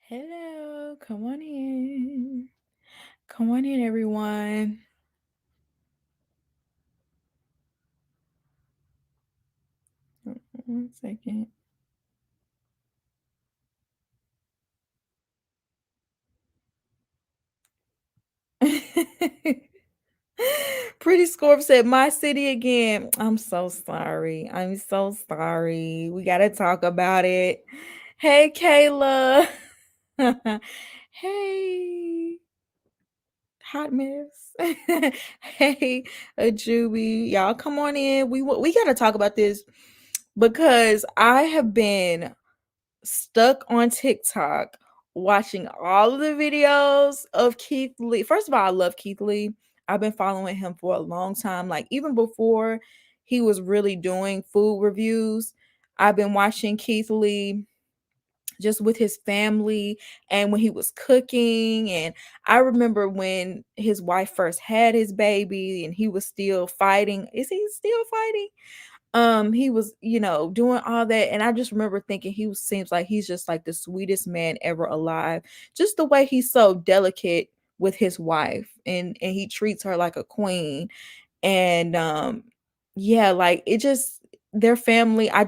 Hello, come on in. Come on in, everyone. One second. Pretty Scorp said, "My city again." I'm so sorry. I'm so sorry. We got to talk about it. Hey, Kayla. Hey, hot mess. Hey, Ajubi. Y'all come on in. We got to talk about this because I have been stuck on TikTok watching all of the videos of Keith Lee. First of all, I love Keith Lee. I've been following him for a long time. Like even before he was really doing food reviews, I've been watching Keith Lee just with his family and when he was cooking. And I remember when his wife first had his baby and he was still fighting. Is he still fighting? He was, doing all that, and I just remember thinking seems like he's just like the sweetest man ever alive. Just the way he's so delicate with his wife, and he treats her like a queen. And yeah, like it just their family, I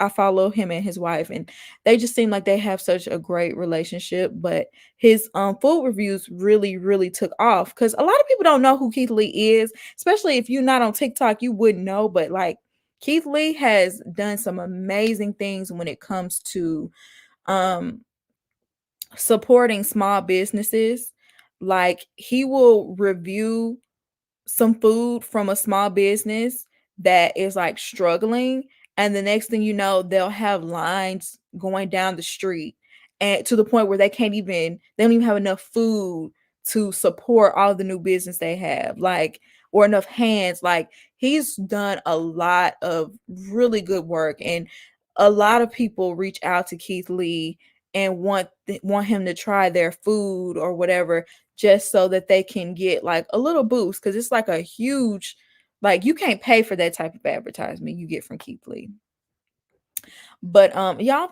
follow him and his wife, and they just seem like they have such a great relationship. But his food reviews really took off because a lot of people don't know who Keith Lee is, especially if you're not on TikTok, you wouldn't know. But like Keith Lee has done some amazing things when it comes to um supporting small businesses. Like he will review some food from a small business that is like struggling, and the next thing you know they'll have lines going down the street, and to the point where they don't even have enough food to support all the new business they have, like, or enough hands. Like he's done a lot of really good work, and a lot of people reach out to Keith Lee and want him to try their food or whatever, just so that they can get like a little boost, because it's like a huge, like you can't pay for that type of advertisement you get from Keith Lee. But y'all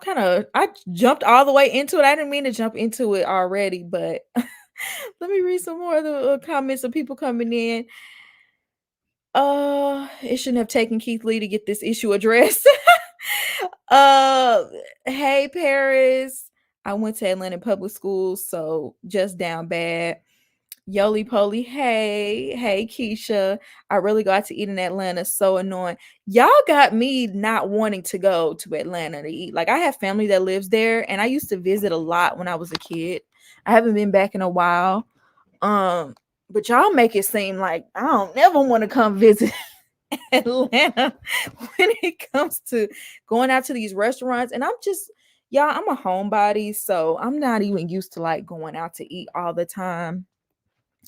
I jumped all the way into it. I didn't mean to jump into it already, but let me read some more of the comments of people coming in. It shouldn't have taken Keith Lee to get this issue addressed. uh hey Paris, I went to Atlanta public schools, so just down bad. Yoli Poly, hey Keisha. I really got to eat in Atlanta. So annoying. Y'all got me not wanting to go to Atlanta to eat. Like I have family that lives there, and I used to visit a lot when I was a kid. I haven't been back in a while. But y'all make it seem like I don't never want to come visit Atlanta when it comes to going out to these restaurants. And I'm a homebody, so I'm not even used to like going out to eat all the time.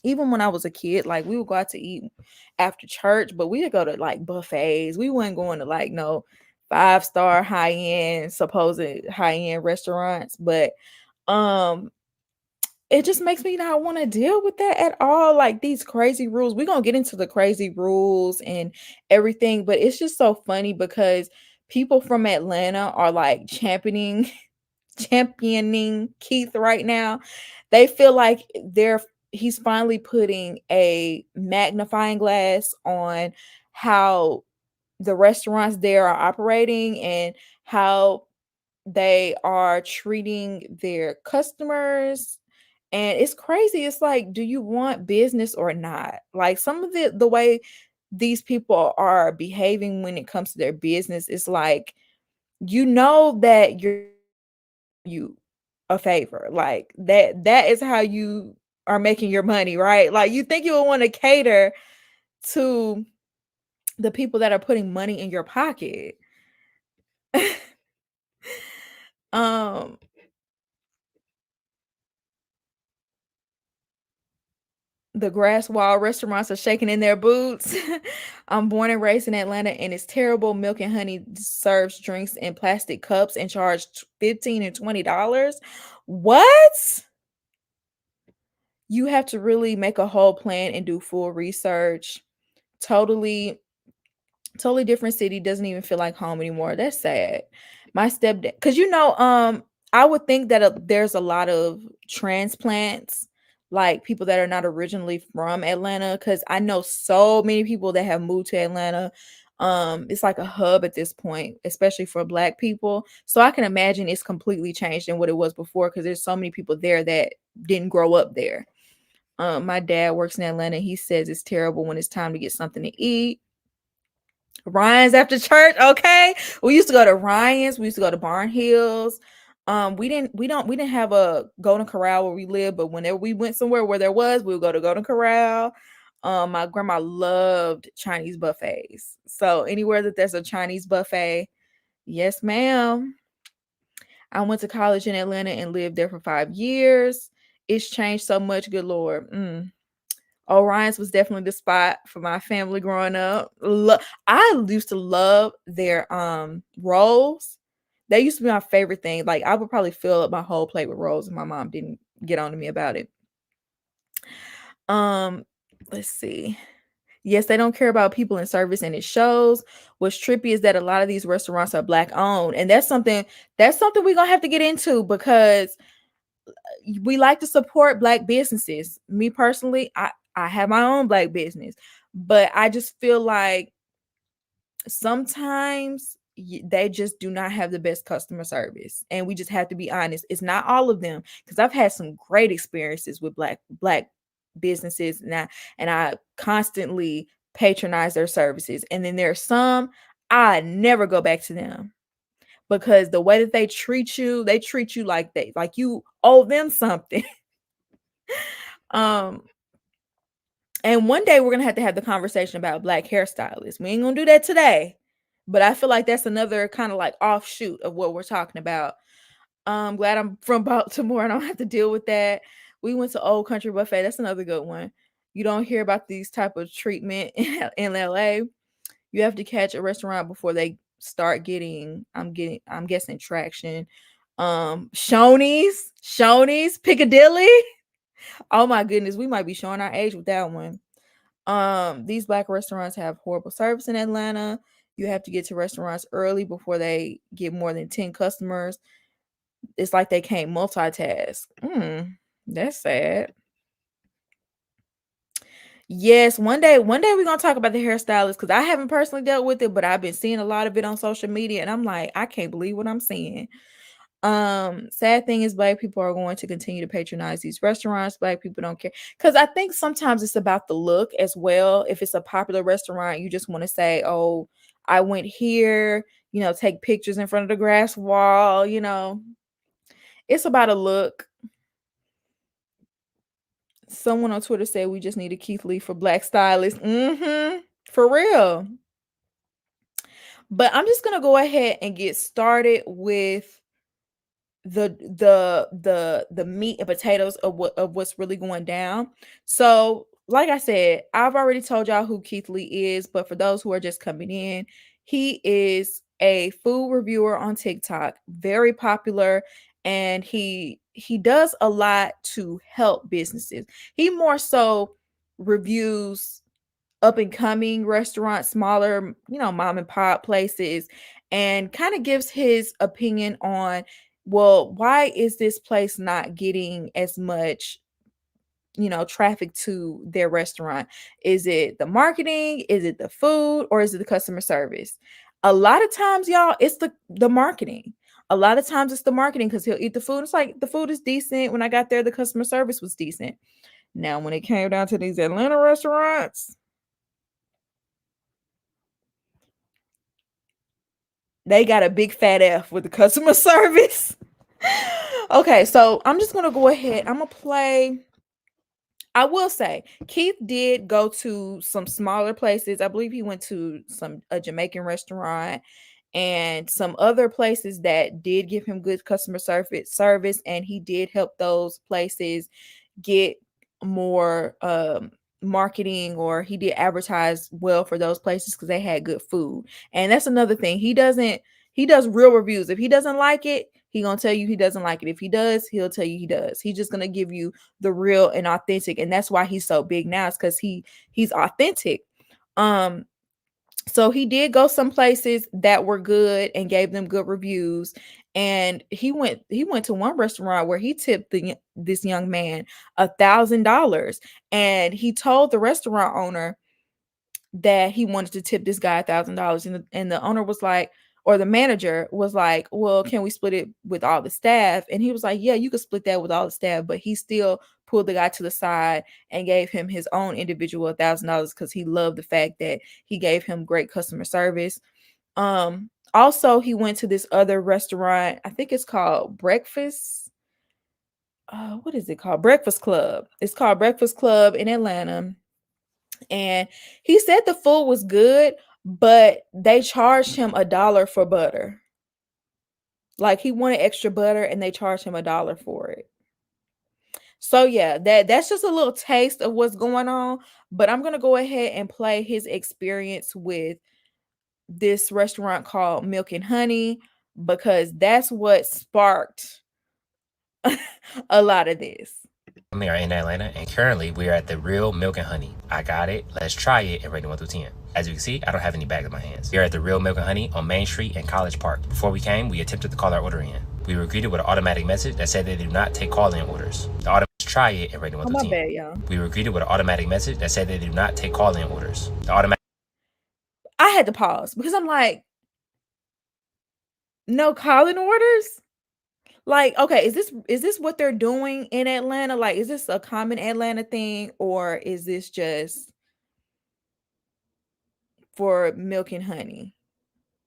Even when I was a kid, like we would go out to eat after church, but we would go to like buffets. We weren't going to like no 5-star high-end, supposed high-end restaurants. But um it just makes me not want to deal with that at all. Like these crazy rules. We're gonna get into the crazy rules and everything, but it's just so funny because people from Atlanta are like championing Keith right now. They feel like he's finally putting a magnifying glass on how the restaurants there are operating and how they are treating their customers. And it's crazy. It's like, do you want business or not? Like some of the way these people are behaving when it comes to their business is like, that you a favor. Like that is how you are making your money, right? Like you think you would want to cater to the people that are putting money in your pocket. um the grass wall restaurants are shaking in their boots. I'm born and raised in Atlanta, and it's terrible. Milk and Honey serves drinks in plastic cups and charge $15 and $20. What? You have to really make a whole plan and do full research. Totally, totally different city. Doesn't even feel like home anymore. That's sad. My stepdad, because I would think that there's a lot of transplants, like people that are not originally from Atlanta, because I know so many people that have moved to Atlanta. It's like a hub at this point, especially for Black people. So I can imagine it's completely changed than what it was before, because there's so many people there that didn't grow up there. My dad works in Atlanta. He says it's terrible when it's time to get something to eat. Ryan's after church, okay. We used to go to Ryan's. We used to go to Barn Hills. We didn't have a Golden Corral where we live, but whenever we went somewhere where there was, we would go to Golden Corral. My grandma loved Chinese buffets. So anywhere that there's a Chinese buffet, yes, ma'am. I went to college in Atlanta and lived there for 5 years. It's changed so much, good Lord. Orion's was definitely the spot for my family growing up. I used to love their rolls. They used to be my favorite thing. Like I would probably fill up my whole plate with rolls if my mom didn't get on to me about it. Um, let's see. Yes, they don't care about people in service, and it shows. What's trippy is that a lot of these restaurants are Black owned, and that's something we're gonna have to get into, because we like to support Black businesses. Me personally, I have my own Black business, but I just feel like sometimes they just do not have the best customer service, and we just have to be honest. It's not all of them, because I've had some great experiences with Black businesses, and I constantly patronize their services, and then there's some I never go back to them, because the way that they treat you like you owe them something. um and one day we're gonna have the conversation about Black hairstylists. We ain't gonna do that today, but I feel like that's another kind of like offshoot of what we're talking about. I'm glad I'm from Baltimore and I don't have to deal with that. We went to Old Country Buffet. That's another good one. You don't hear about these type of treatment in LA. You have to catch a restaurant before they start I'm guessing traction. Shoney's, Piccadilly. Oh my goodness, we might be showing our age with that one. These Black restaurants have horrible service in Atlanta. You have to get to restaurants early before they get more than 10 customers. It's like they can't multitask. That's sad. Yes, one day we're gonna talk about the hairstylist, because I haven't personally dealt with it, but I've been seeing a lot of it on social media, and I'm like, I can't believe what I'm seeing. Sad thing is Black people are going to continue to patronize these restaurants. Black people don't care, because I think sometimes it's about the look as well. If it's a popular restaurant, you just want to say, oh, I went here, take pictures in front of the grass wall. It's about a look. Someone on Twitter said we just need a Keith Lee for Black stylists. For real. But I'm just gonna go ahead and get started with the meat and potatoes of what's really going down. So, like I said, I've already told y'all who Keith Lee is, but for those who are just coming in, he is a food reviewer on TikTok, very popular, and he does a lot to help businesses. He more so reviews up and coming restaurants, smaller, mom and pop places, and kind of gives his opinion on, well, why is this place not getting as much, traffic to their restaurant? Is it the marketing? Is it the food? Or is it the customer service? A lot of times, y'all, it's the marketing. A lot of times it's the marketing, because he'll eat the food. It's like the food is decent. When I got there, the customer service was decent. Now, when it came down to these Atlanta restaurants, they got a big fat F with the customer service. Okay, so I'm just gonna go ahead. I'm gonna play. I will say Keith did go to some smaller places. I believe he went to a Jamaican restaurant and some other places that did give him good customer service, and he did help those places get more marketing, or he did advertise well for those places because they had good food. And that's another thing. He does real reviews. If he doesn't like it, he gonna tell you he doesn't like it. If he does, he'll tell you he does. He's just gonna give you the real and authentic, and that's why he's so big now. It's because he's authentic. So he did go some places that were good and gave them good reviews, and he went to one restaurant where he tipped this young man $1,000, and he told the restaurant owner that he wanted to tip this guy $1,000, and the owner was like, or the manager was like, well, can we split it with all the staff? And he was like, yeah, you could split that with all the staff, but he still pulled the guy to the side and gave him his own individual $1,000 because he loved the fact that he gave him great customer service. Also, he went to this other restaurant. I think it's called Breakfast. What is it called? Breakfast Club. It's called Breakfast Club in Atlanta. And he said the food was good, but they charged him $1 for butter. Like he wanted extra butter and they charged him $1 for it. So yeah, that's just a little taste of what's going on. But I'm gonna go ahead and play his experience with this restaurant called Milk and Honey, because that's what sparked a lot of this. We are in Atlanta, and currently we are at the Real Milk and Honey. I got it. Let's try it and rate it 1 through 10. As you can see, I don't have any bags in my hands. We are at the Real Milk and Honey on Main Street in College Park. Before we came, we attempted to call our order in. We were greeted with an automatic message that said they do not take call-in orders. The automatic try it and rate it 1 through 10. Bad, y'all. We were greeted with an automatic message that said they do not take call-in orders. The automatic. I had to pause because I'm like, no call-in orders? Like, okay, is this what they're doing in Atlanta? Like, is this a common Atlanta thing, or is this just for Milk and Honey?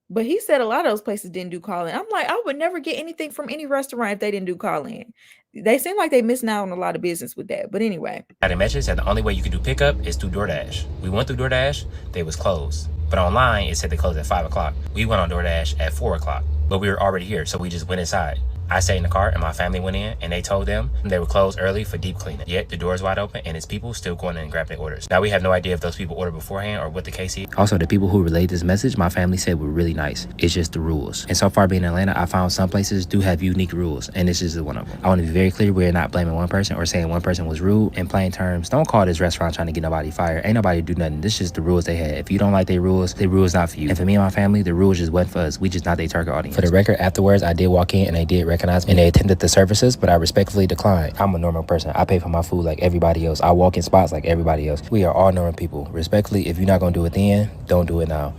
But he said a lot of those places didn't do call-in. I'm like, I would never get anything from any restaurant if they didn't do call-in. They seem like they missing out on a lot of business with that. But anyway. The message said the only way you can do pickup is through DoorDash. We went through DoorDash, they was closed. But online, it said they closed at 5 o'clock. We went on DoorDash at 4 o'clock. But we were already here, so we just went inside. I stayed in the car and my family went in, and they told them they were closed early for deep cleaning. Yet the door's wide open and it's people still going in and grabbing their orders. Now we have no idea if those people ordered beforehand or what the case is. Also, the people who relayed this message, my family said were really nice. It's just the rules. And so far being in Atlanta, I found some places do have unique rules, and this is one of them. I want to be very clear, we're not blaming one person or saying one person was rude. In plain terms, don't call this restaurant trying to get nobody fired. Ain't nobody do nothing. This is just the rules they had. If you don't like their rules not for you. And for me and my family, the rules just wasn't for us. We just not their target audience. For the record, afterwards, I did walk in and they did recognize me and they attended the services, but I respectfully declined. I'm a normal person. I pay for my food like everybody else. I walk in spots like everybody else. We are all normal people. Respectfully, if you're not going to do it then, don't do it now.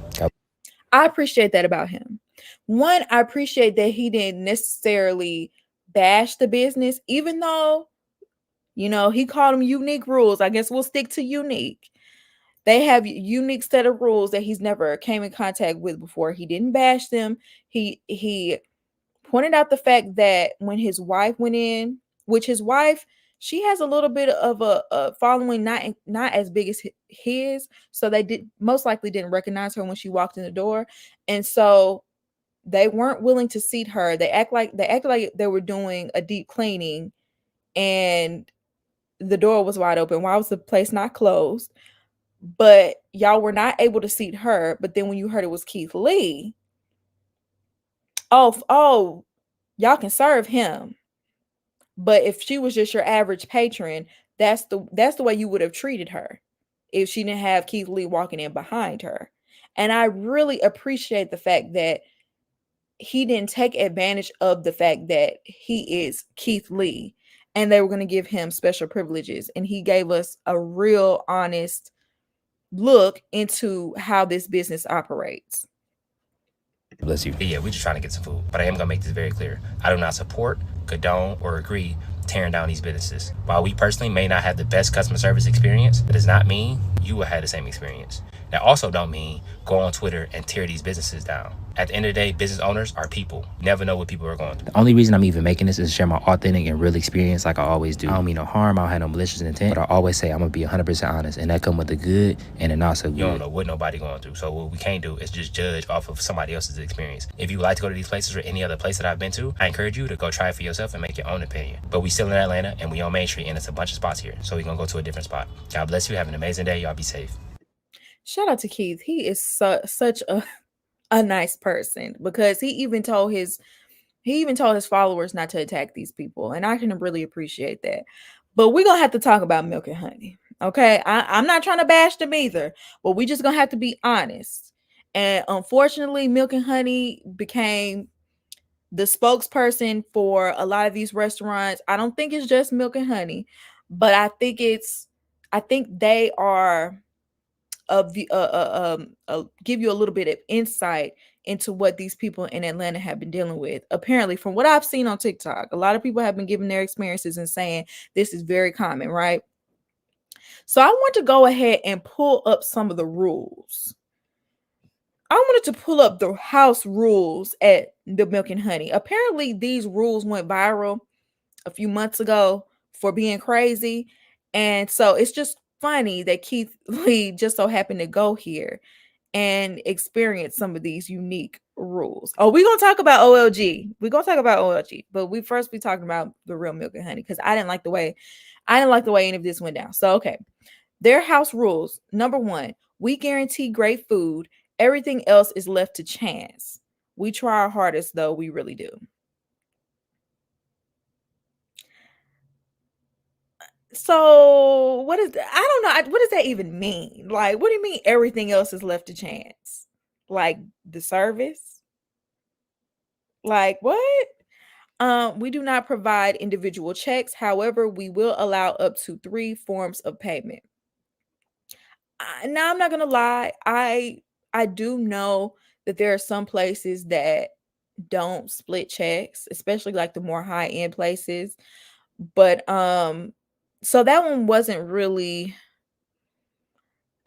I appreciate that about him. One, I appreciate that he didn't necessarily bash the business, even though, he called them unique rules. I guess we'll stick to unique. They have unique set of rules that he's never came in contact with before. He didn't bash them. He pointed out the fact that when his wife went in, which his wife, she has a little bit of a following, not as big as his, so they most likely didn't recognize her when she walked in the door, and so they weren't willing to seat her. They acted like they were doing a deep cleaning, and the door was wide open. Why was the place not closed? But y'all were not able to seat her. But then when you heard it was Keith Lee, oh, y'all can serve him. But if she was just your average patron, that's the way you would have treated her if she didn't have Keith Lee walking in behind her. And I really appreciate the fact that he didn't take advantage of the fact that he is Keith Lee and they were going to give him special privileges. And he gave us a real honest look into how this business operates. Bless you. Yeah, we're just trying to get some food. But I am going to make this very clear. I do not support, condone, or agree tearing down these businesses. While we personally may not have the best customer service experience, that does not mean you will have the same experience. That also don't mean go on Twitter and tear these businesses down. At the end of the day, business owners are people. You never know what people are going through. The only reason I'm even making this is to share my authentic and real experience like I always do. I don't mean no harm, I don't have no malicious intent, but I always say I'm going to be 100% honest, and that come with the good and the not so good. You don't know what nobody going through, so what we can't do is just judge off of somebody else's experience. If you would like to go to these places or any other place that I've been to, I encourage you to go try it for yourself and make your own opinion. But we still in Atlanta, and we on Main Street, and it's a bunch of spots here, so we're going to go to a different spot. God bless you. Have an amazing day. Y'all be safe. Shout out to Keith. He is such a nice person, because he even told his followers not to attack these people, and I can really appreciate that. But we're gonna have to talk about Milk and Honey, okay? I'm not trying to bash them either, but we just gonna have to be honest. And unfortunately, Milk and Honey became the spokesperson for a lot of these restaurants, I don't think it's just milk and honey, but I think they are of the give you a little bit of insight into what these people in Atlanta have been dealing with. Apparently, from what I've seen on TikTok, a lot of people have been giving their experiences and saying this is very common, right? So I want to go ahead and pull up some of the rules. I wanted to pull up the house rules at the Milk and Honey. Apparently, these rules went viral a few months ago for being crazy. And so it's just funny that Keith Lee just so happened to go here and experience some of these unique rules. Oh, we're gonna talk about OLG. We're gonna talk about OLG, but we first be talking about the real Milk and Honey because I didn't like the way any of this went down. So okay. Their house rules. Number one, we guarantee great food. Everything else is left to chance. We try our hardest, though. We really do. So, what is that? I don't know. What does that even mean? Like, what do you mean everything else is left to chance? Like the service? Like what? We do not provide individual checks. However, we will allow up to 3 forms of payment. Now I'm not gonna lie. I do know that there are some places that don't split checks, especially like the more high end places. But so that one wasn't really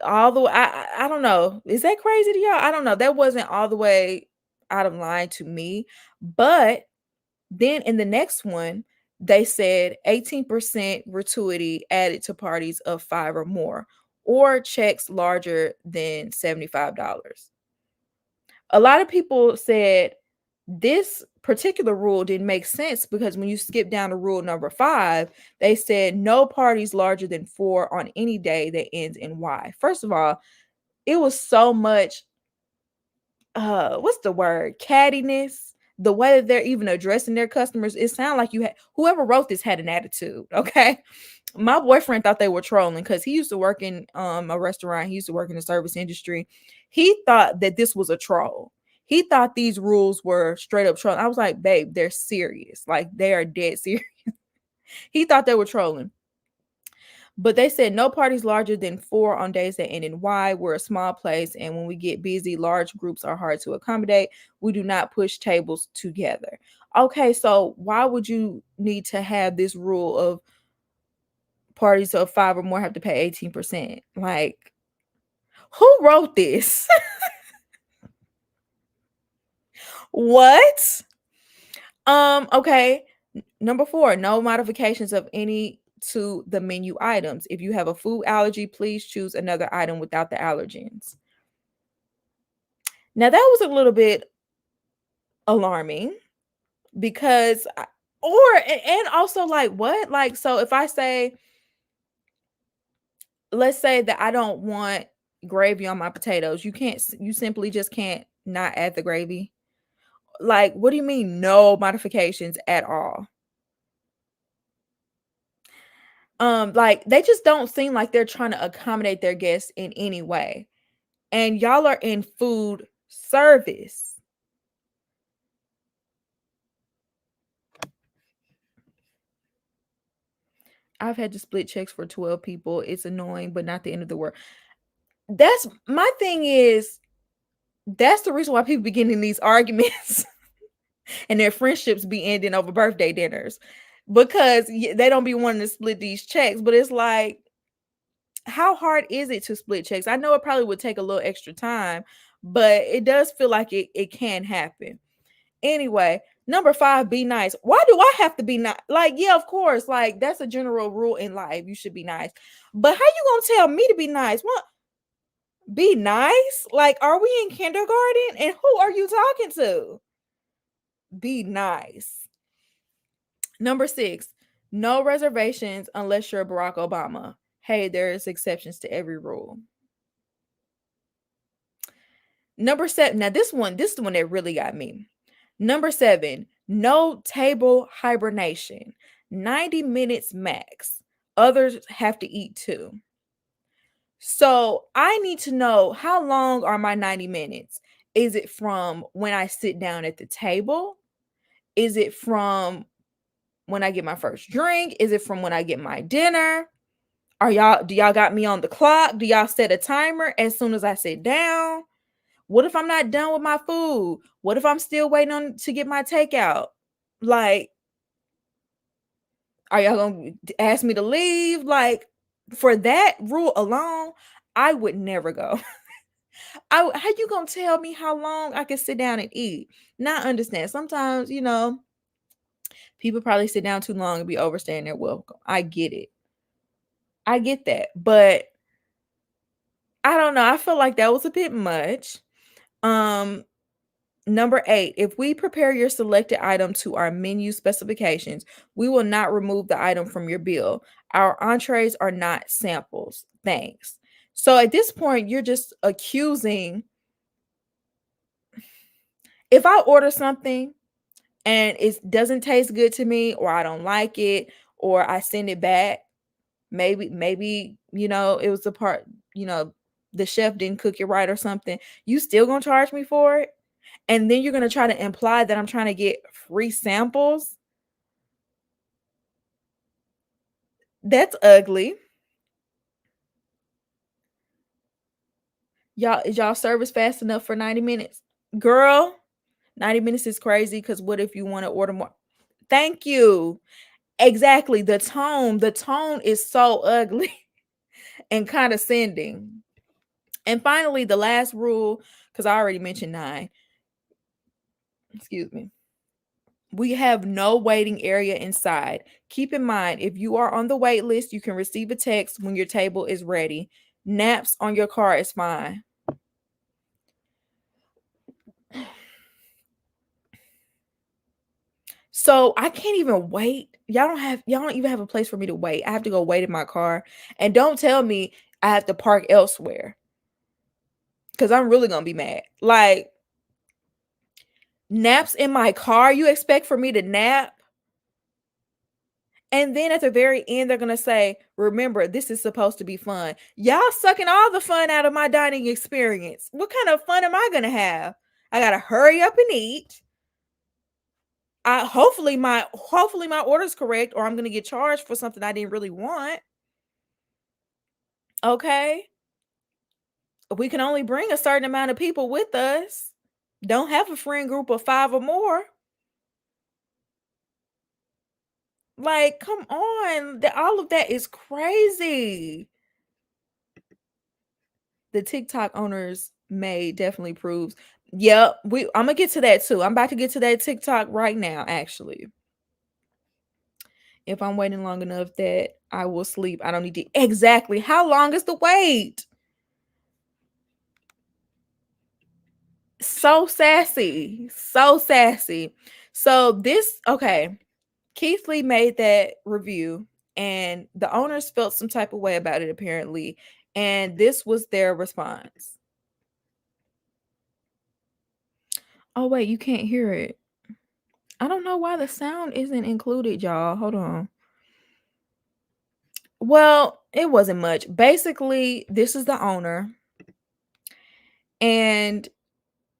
all the way. I don't know. Is that crazy to y'all? I don't know. That wasn't all the way out of line to me. But then in the next one, they said 18% gratuity added to parties of 5 or more, or checks larger than $75. A lot of people said this particular rule didn't make sense because when you skip down to rule number 5, they said no parties larger than 4 on any day that ends in Y. First of all, it was so much what's the word? Cattiness. The way that they're even addressing their customers, it sounded like you had whoever wrote this had an attitude. Okay. My boyfriend thought they were trolling because he used to work in a restaurant, he used to work in the service industry. He thought that this was a troll. He thought these rules were straight up trolling. I was like, babe, they're serious. Like they are dead serious. He thought they were trolling. But they said no parties larger than 4 on days that end in Y. We're a small place, and when we get busy, large groups are hard to accommodate. We do not push tables together. Okay, so why would you need to have this rule of parties of 5 or more have to pay 18%? Like, who wrote this? What? Okay. Number 4, no modifications of any to the menu items. If you have a food allergy, please choose another item without the allergens. Now that was a little bit alarming because and also like what? Like so if I say let's say that I don't want gravy on my potatoes, you simply just can't not add the gravy. Like what do you mean no modifications at all? Like they just don't seem like they're trying to accommodate their guests in any way. And y'all are in food service. I've had to split checks for 12 people. It's annoying, but not the end of the world. That's my thing is that's the reason why people be getting in these arguments and their friendships be ending over birthday dinners because they don't be wanting to split these checks. But it's like, how hard is it to split checks? I know it probably would take a little extra time, but it does feel like it can happen. Anyway, number 5, be nice. Why do I have to be nice? Like, yeah, of course, like that's a general rule in life. You should be nice. But how you gonna tell me to be nice? What? Be nice? Like, are we in kindergarten? And who are you talking to? Be nice. Number 6, no reservations unless you're Barack Obama. Hey, there's exceptions to every rule. Number 7, now this is the one that really got me. Number 7, no table hibernation. 90 minutes max. Others have to eat too. So I need to know how long are my 90 minutes? Is it from when I sit down at the table? Is it from when I get my first drink? Is it from when I get my dinner? Do y'all got me on the clock? Do y'all set a timer as soon as I sit down? What if I'm not done with my food? What if I'm still waiting on to get my takeout? Like, are y'all gonna ask me to leave? Like, for that rule alone, I would never go. How you gonna tell me how long I can sit down and eat? Not understand. Sometimes, people probably sit down too long and be overstaying their welcome. I get it. I get that. But I don't know. I feel like that was a bit much. Um, Number 8, if we prepare your selected item to our menu specifications, we will not remove the item from your bill. Our entrees are not samples. Thanks. So at this point, you're just accusing. If I order something and it doesn't taste good to me, or I don't like it, or I send it back, maybe it was the part, the chef didn't cook it right or something, you still gonna charge me for it? And then you're going to try to imply that I'm trying to get free samples. That's ugly. Is y'all service fast enough for 90 minutes? Girl, 90 minutes is crazy, because what if you want to order more? Thank you. Exactly. The tone is so ugly and condescending. And finally, the last rule, because I already mentioned 9. Excuse me. We have no waiting area inside. Keep in mind, if you are on the wait list, you can receive a text when your table is ready. Naps on your car is fine. So I can't even wait. Y'all don't even have a place for me to wait. I have to go wait in my car. And don't tell me I have to park elsewhere, because I'm really gonna be mad. Like, naps in my car? You expect for me to nap? And then at the very end, they're going to say, remember, this is supposed to be fun. Y'all sucking all the fun out of my dining experience. What kind of fun am I going to have? I got to hurry up and eat. Hopefully my order's correct, or I'm going to get charged for something I didn't really want. Okay. We can only bring a certain amount of people with us. Don't have a friend group of 5 or more. Like, come on. All of that is crazy. The TikTok owners may definitely proves. Yep, I'm gonna get to that too. I'm about to get to that TikTok right now, actually. If I'm waiting long enough that I will sleep, I don't need to. Exactly. How long is the wait? So sassy. So sassy. So okay. Keith Lee made that review, and the owners felt some type of way about it, apparently. And this was their response. Oh, wait, you can't hear it. I don't know why the sound isn't included, y'all. Hold on. Well, it wasn't much. Basically, this is the owner, and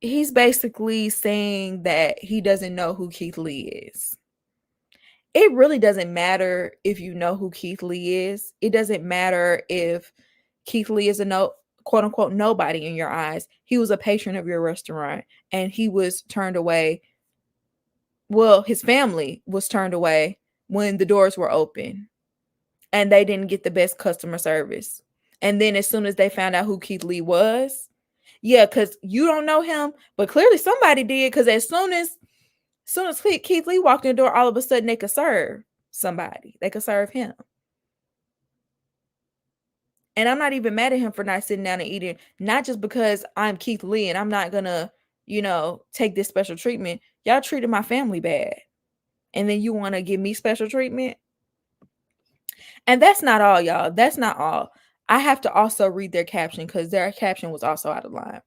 he's basically saying that he doesn't know who Keith Lee is. It really doesn't matter if you know who Keith Lee is. It doesn't matter if Keith Lee is a quote unquote nobody in your eyes. He was a patron of your restaurant, and he was turned away. Well, his family was turned away when the doors were open, and they didn't get the best customer service. And then as soon as they found out who Keith Lee was, because you don't know him, but clearly somebody did, because as soon as Keith Lee walked in the door, all of a sudden they could serve somebody. They could serve him. And I'm not even mad at him for not sitting down and eating, not just because I'm Keith Lee and I'm not gonna, take this special treatment. Y'all treated my family bad, and then you want to give me special treatment? And that's not all, y'all. That's not all. I have to also read their caption, because their caption was also out of line.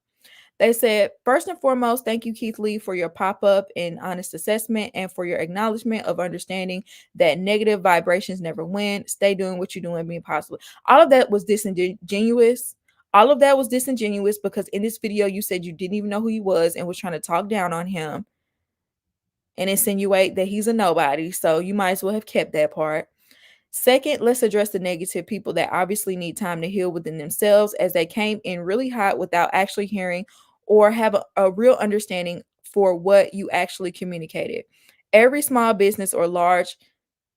They said, first and foremost, thank you, Keith Lee, for your pop-up and honest assessment, and for your acknowledgement of understanding that negative vibrations never win. Stay doing what you're doing, being positive. All of that was disingenuous. All of that was disingenuous, because in this video, you said you didn't even know who he was and was trying to talk down on him. and insinuate that he's a nobody. So you might as well have kept that part. Second, let's address the negative people that obviously need time to heal within themselves, as they came in really hot without actually hearing or have a real understanding for what you actually communicated. Every small business or large,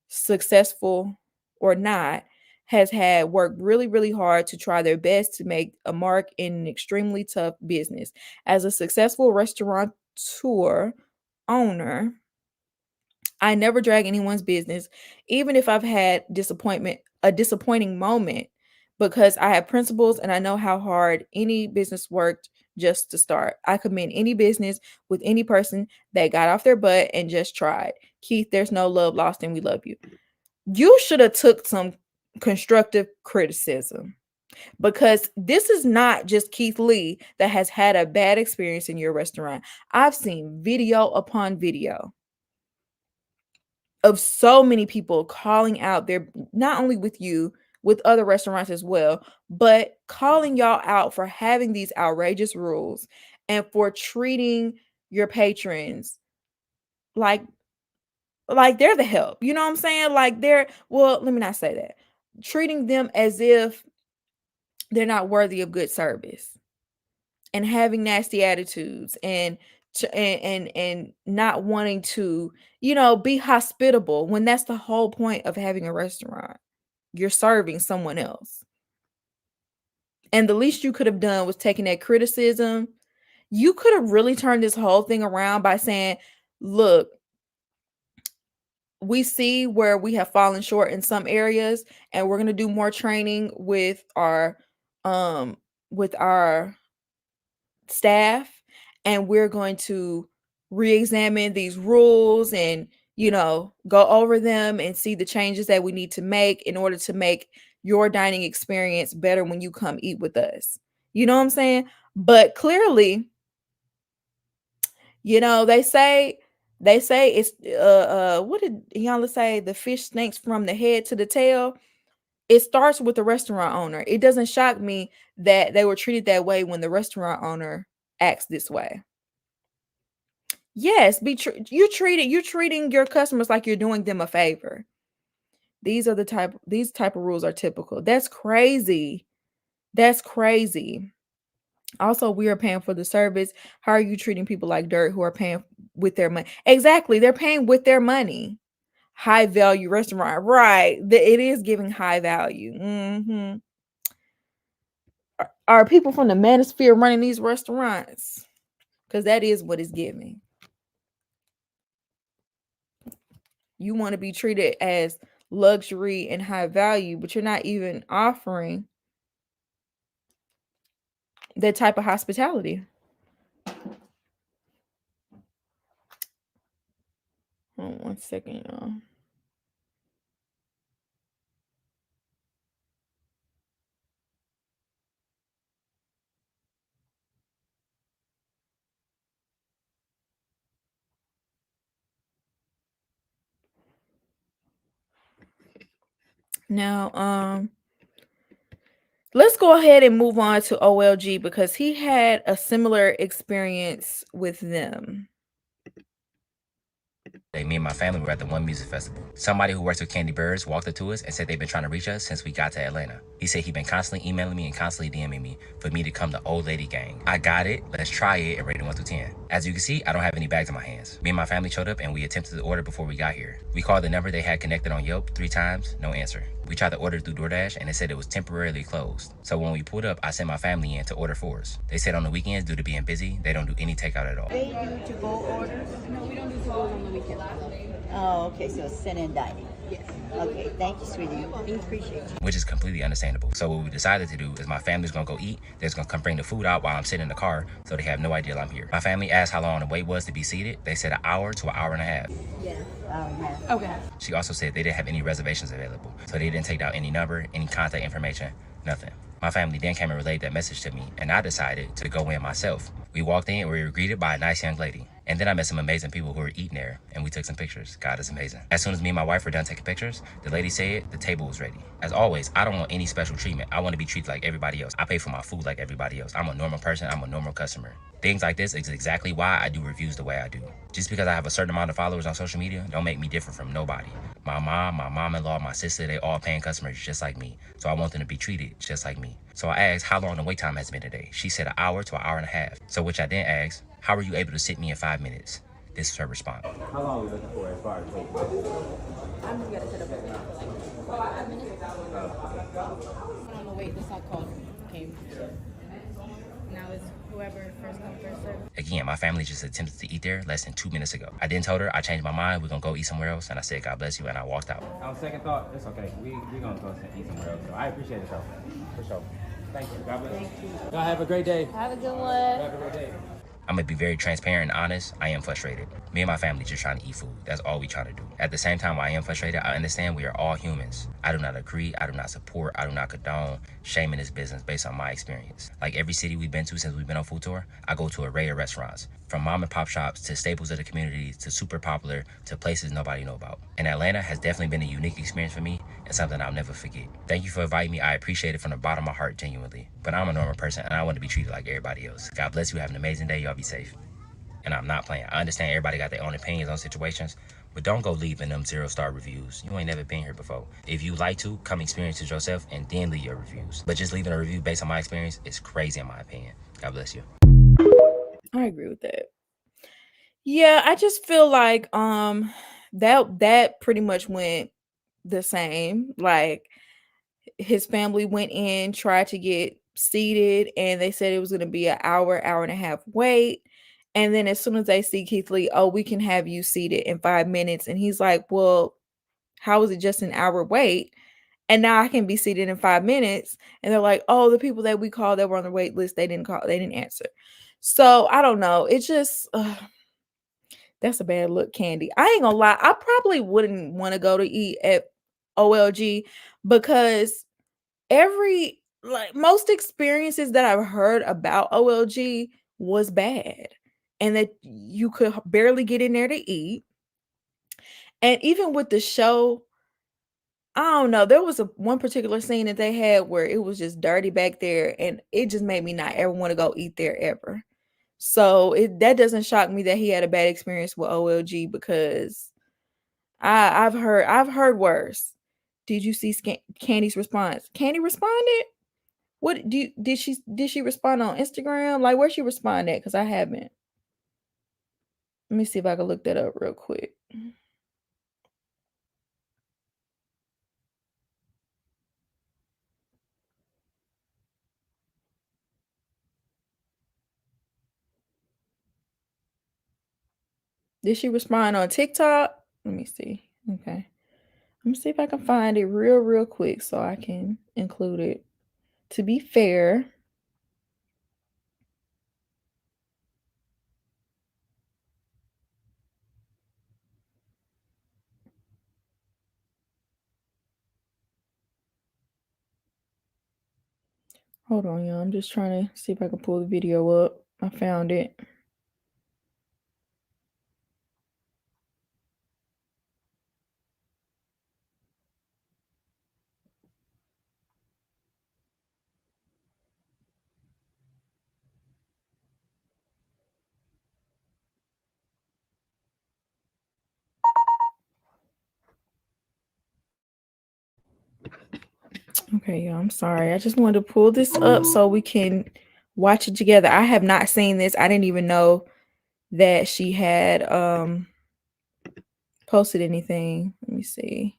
successful or not, has had worked really, really hard to try their best to make a mark in an extremely tough business. As a successful restaurateur owner, I never drag anyone's business, even if I've had a disappointing moment, because I have principles and I know how hard any business worked just to start. I commend any business with any person that got off their butt and just tried. Keith, there's no love lost and we love you. You should have took some constructive criticism, because this is not just Keith Lee that has had a bad experience in your restaurant. I've seen video upon video of so many people calling out their, not only with you, with other restaurants as well, but calling y'all out for having these outrageous rules and for treating your patrons like they're the help. You know what I'm saying? Like they're, well, let me not say that. Treating them as if they're not worthy of good service, and having nasty attitudes, and not wanting to, be hospitable, when that's the whole point of having a restaurant. You're serving someone else. And the least you could have done was taking that criticism. You could have really turned this whole thing around by saying, look, we see where we have fallen short in some areas, and we're going to do more training um with our staff, and we're going to re-examine these rules and go over them and see the changes that we need to make in order to make your dining experience better when you come eat with us. You know what I'm saying? But clearly, they say it's what did Yana say, the fish stinks from the head to the tail. It starts with the restaurant owner. It doesn't shock me that they were treated that way when the restaurant owner acts this way. Yes, you're treating your customers like you're doing them a favor. These type of rules are typical. That's crazy. That's crazy. Also, we are paying for the service. How are you treating people like dirt who are paying with their money? Exactly. They're paying with their money. High value restaurant. Right. It is giving high value. Are people from the manosphere running these restaurants? Because that is what it's giving. You want to be treated as luxury and high value, but you're not even offering that type of hospitality. Hold on 1 second, y'all. Now, let's go ahead and move on to OLG, because he had a similar experience with them. Me and my family were at the one music festival. Somebody who works with Kandi Birds walked up to us and said they've been trying to reach us since we got to Atlanta. He said he'd been constantly emailing me and constantly DMing me for me to come to Old Lady Gang. I got it, let's try it, and rate it 1 through 10. As you can see, I don't have any bags in my hands. Me and my family showed up and we attempted to order before we got here. We called the number they had connected on Yelp 3 times, no answer. We tried to order through DoorDash and it said it was temporarily closed. So when we pulled up, I sent my family in to order for us. They said on the weekends, due to being busy, they don't do any takeout at all. They do to-go orders? No, we don't do to-go on the weekend. Oh, okay, so it's sit-in dining. Yes. Okay, thank you, sweetie. We appreciate you. Which is completely understandable. So what we decided to do is my family's gonna go eat. They're just gonna come bring the food out while I'm sitting in the car, so they have no idea I'm here. My family asked how long the wait was to be seated. They said 1 hour to 1.5 hours. Yeah. Oh, Okay. She also said they didn't have any reservations available, so they didn't take down any number, any contact information, nothing. My family then came and relayed that message to me, and I decided to go in myself. We walked in and we were greeted by a nice young lady. And then I met some amazing people who were eating there, and we took some pictures. God is amazing. As soon as me and my wife were done taking pictures, the lady said the table was ready. As always, I don't want any special treatment. I want to be treated like everybody else. I pay for my food like everybody else. I'm a normal person. I'm a normal customer. Things like this is exactly why I do reviews the way I do. Just because I have a certain amount of followers on social media don't make me different from nobody. My mom, my mom-in-law, my sister, they all paying customers just like me. So I want them to be treated just like me. So I asked how long the wait time has been today. She said an hour to an hour and a half. So which I then asked, how are you able to sit me in 5 minutes? This is her response. How long are we looking for as far as wait? I'm just gonna sit up here for like 5 minutes. When on the wait, this I called came. Now it's whoever first come first serve. Again, my family just attempted to eat there less than 2 minutes ago. I then told her I changed my mind. We're gonna go eat somewhere else, and I said God bless you, and I walked out. On second thought, it's okay. We gonna go eat somewhere else. So I appreciate it though, for sure. Thank you. God bless you. Y'all have a great day. Have a good one. Have a great day. I'm gonna be very transparent and honest. I am frustrated. Me and my family just trying to eat food. That's all we trying to do. At the same time, while I am frustrated, I understand we are all humans. I do not agree, I do not support, I do not condone shaming this business based on my experience. Like every city we've been to since we've been on food tour, I go to an array of restaurants. From mom and pop shops to staples of the community to super popular to places nobody know about. And Atlanta has definitely been a unique experience for me and something I'll never forget. Thank you for inviting me. I appreciate it from the bottom of my heart, genuinely. But I'm a normal person and I want to be treated like everybody else. God bless you. Have an amazing day. Y'all be safe. And I'm not playing. I understand everybody got their own opinions on situations, but don't go leaving them 0-star reviews. You ain't never been here before. If you like to, come experience it yourself and then leave your reviews. But just leaving a review based on my experience is crazy in my opinion. God bless you. I agree with that. Yeah, I just feel like that pretty much went the same. Like his family went in, tried to get seated, and they said it was going to be an hour, hour and a half wait. And then as soon as they see Keith Lee, oh, we can have you seated in 5 minutes. And he's like, well, how is it just an hour wait? And now I can be seated in 5 minutes. And they're like, oh, the people that we called that were on the wait list, they didn't answer. So I don't know. It just, that's a bad look, Kandi. I ain't gonna lie. I probably wouldn't want to go to eat at OLG because most experiences that I've heard about OLG was bad and that you could barely get in there to eat. And even with the show, I don't know, there was one particular scene that they had where it was just dirty back there and it just made me not ever want to go eat there ever. So that doesn't shock me that he had a bad experience with OLG because I've heard worse. Did you see Kandi's response? Kandi responded. What did she respond on Instagram? Like where she responded? Because I haven't. Let me see if I can look that up real quick. Did she respond on TikTok? Let me see. Okay. Let me see if I can find it real quick so I can include it. To be fair. Hold on, y'all. I'm just trying to see if I can pull the video up. I found it. Okay, y'all. I'm sorry. I just wanted to pull this up so we can watch it together. I have not seen this. I didn't even know that she had posted anything. Let me see.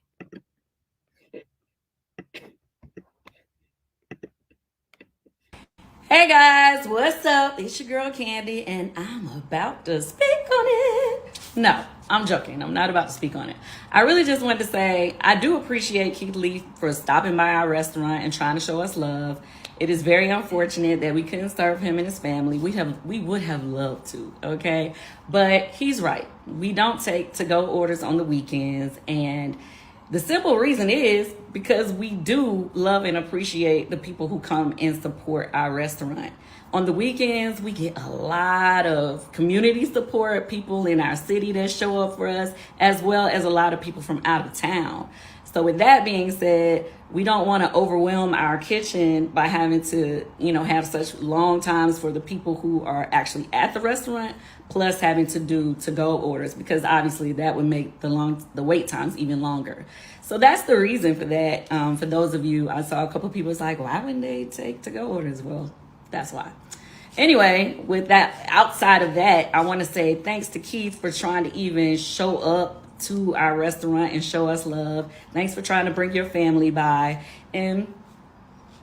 Hey guys, what's up? It's your girl Kandi, and I'm about to speak on it. No, I'm joking. I'm not about to speak on it. I really just wanted to say I do appreciate Keith Lee for stopping by our restaurant and trying to show us love. It is very unfortunate that we couldn't serve him and his family. We would have loved to, okay? But he's right. We don't take to-go orders on the weekends, and the simple reason is because we do love and appreciate the people who come and support our restaurant. On the weekends, we get a lot of community support, people in our city that show up for us, as well as a lot of people from out of town. So with that being said, we don't want to overwhelm our kitchen by having to, have such long times for the people who are actually at the restaurant, plus having to do to-go orders, because obviously that would make the wait times even longer. So that's the reason for that. For those of you, I saw a couple of people was like, why wouldn't they take to-go orders? Well, that's why. Anyway, with that, outside of that, I want to say thanks to Keith for trying to even show up to our restaurant and show us love. Thanks for trying to bring your family by. And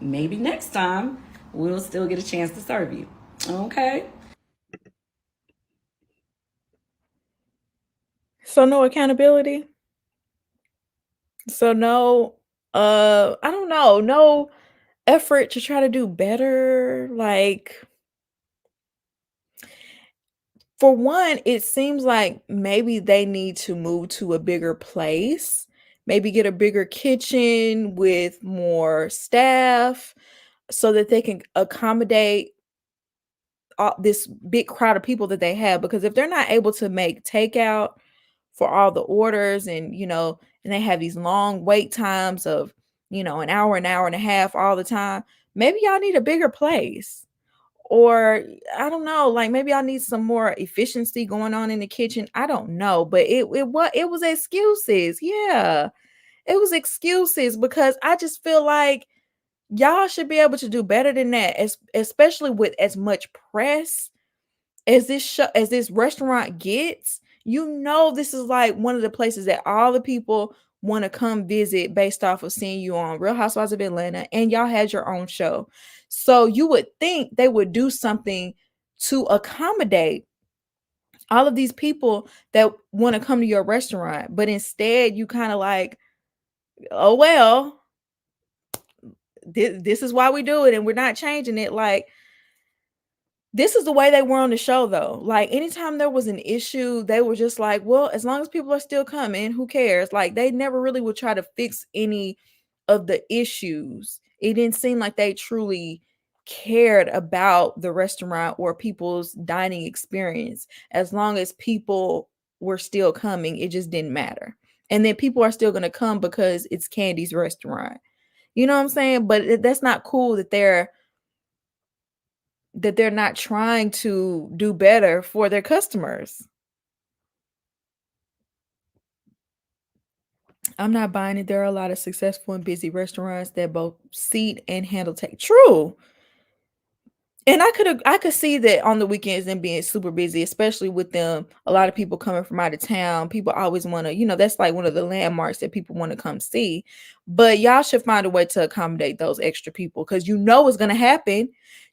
maybe next time we'll still get a chance to serve you. Okay? So no accountability. So no, I don't know, no effort to try to do better. Like, for one, it seems like maybe they need to move to a bigger place, maybe get a bigger kitchen with more staff so that they can accommodate all this big crowd of people that they have. Because if they're not able to make takeout for all the orders, and and they have these long wait times of an hour and a half all the time, maybe y'all need a bigger place. Or I don't know, like maybe I need some more efficiency going on in the kitchen. I don't know, but it was excuses. Yeah, it was excuses, because I just feel like y'all should be able to do better than that, especially with as much press as this restaurant gets. This is like one of the places that all the people want to come visit based off of seeing you on Real Housewives of Atlanta, and y'all had your own show. So you would think they would do something to accommodate all of these people that want to come to your restaurant, but instead you kind of like, oh well, this is why we do it and we're not changing it. Like, this is the way they were on the show, though. Like, anytime there was an issue, they were just like, well, as long as people are still coming, who cares? Like, they never really would try to fix any of the issues. It didn't seem like they truly cared about the restaurant or people's dining experience. As long as people were still coming, it just didn't matter. And then people are still going to come because it's Kandi's restaurant. You know what I'm saying? But that's not cool that they're not trying to do better for their customers. I'm not buying it. There are a lot of successful and busy restaurants that both seat and handle take. True. And I could see that on the weekends and being super busy, especially with them, a lot of people coming from out of town. People always want to, that's like one of the landmarks that people want to come see. But y'all should find a way to accommodate those extra people, because it's going to happen.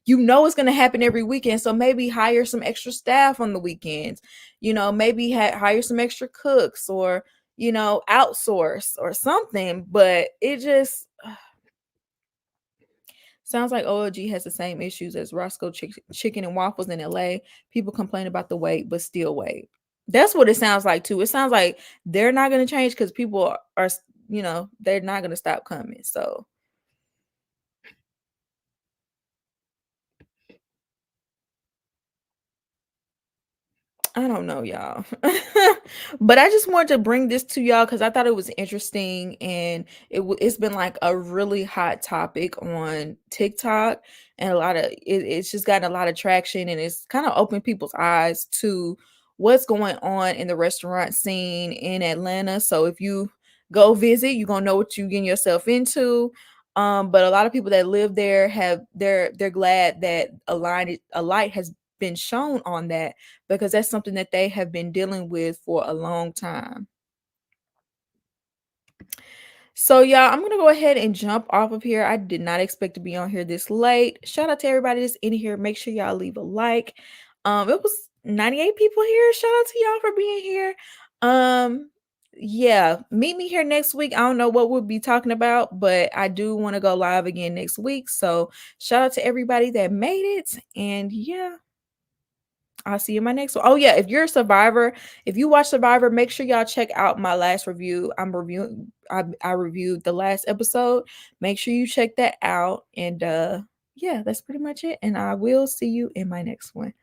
It's going to happen every weekend. So maybe hire some extra staff on the weekends. Maybe hire some extra cooks, or outsource or something. But it just sounds like OLG has the same issues as Roscoe Chicken and Waffles in LA. People complain about the wait, but still wait. That's what it sounds like too. It sounds like they're not going to change because people are, they're not going to stop coming. So I don't know, y'all. But I just wanted to bring this to y'all because I thought it was interesting, and it's been like a really hot topic on TikTok, and it's just gotten a lot of traction, and it's kind of opened people's eyes to what's going on in the restaurant scene in Atlanta. So if you go visit, you're gonna know what you're getting yourself into. But a lot of people that live there they're glad that a light has been shown on that, because that's something that they have been dealing with for a long time. So, y'all, I'm gonna go ahead and jump off of here. I did not expect to be on here this late. Shout out to everybody that's in here. Make sure y'all leave a like. It was 98 people here. Shout out to y'all for being here. Yeah, meet me here next week. I don't know what we'll be talking about, but I do want to go live again next week. So, shout out to everybody that made it. And yeah, I'll see you in my next one. Oh yeah, if you're a Survivor, if you watch Survivor, make sure y'all check out my last review. I reviewed the last episode. Make sure you check that out. And yeah, that's pretty much it. And I will see you in my next one.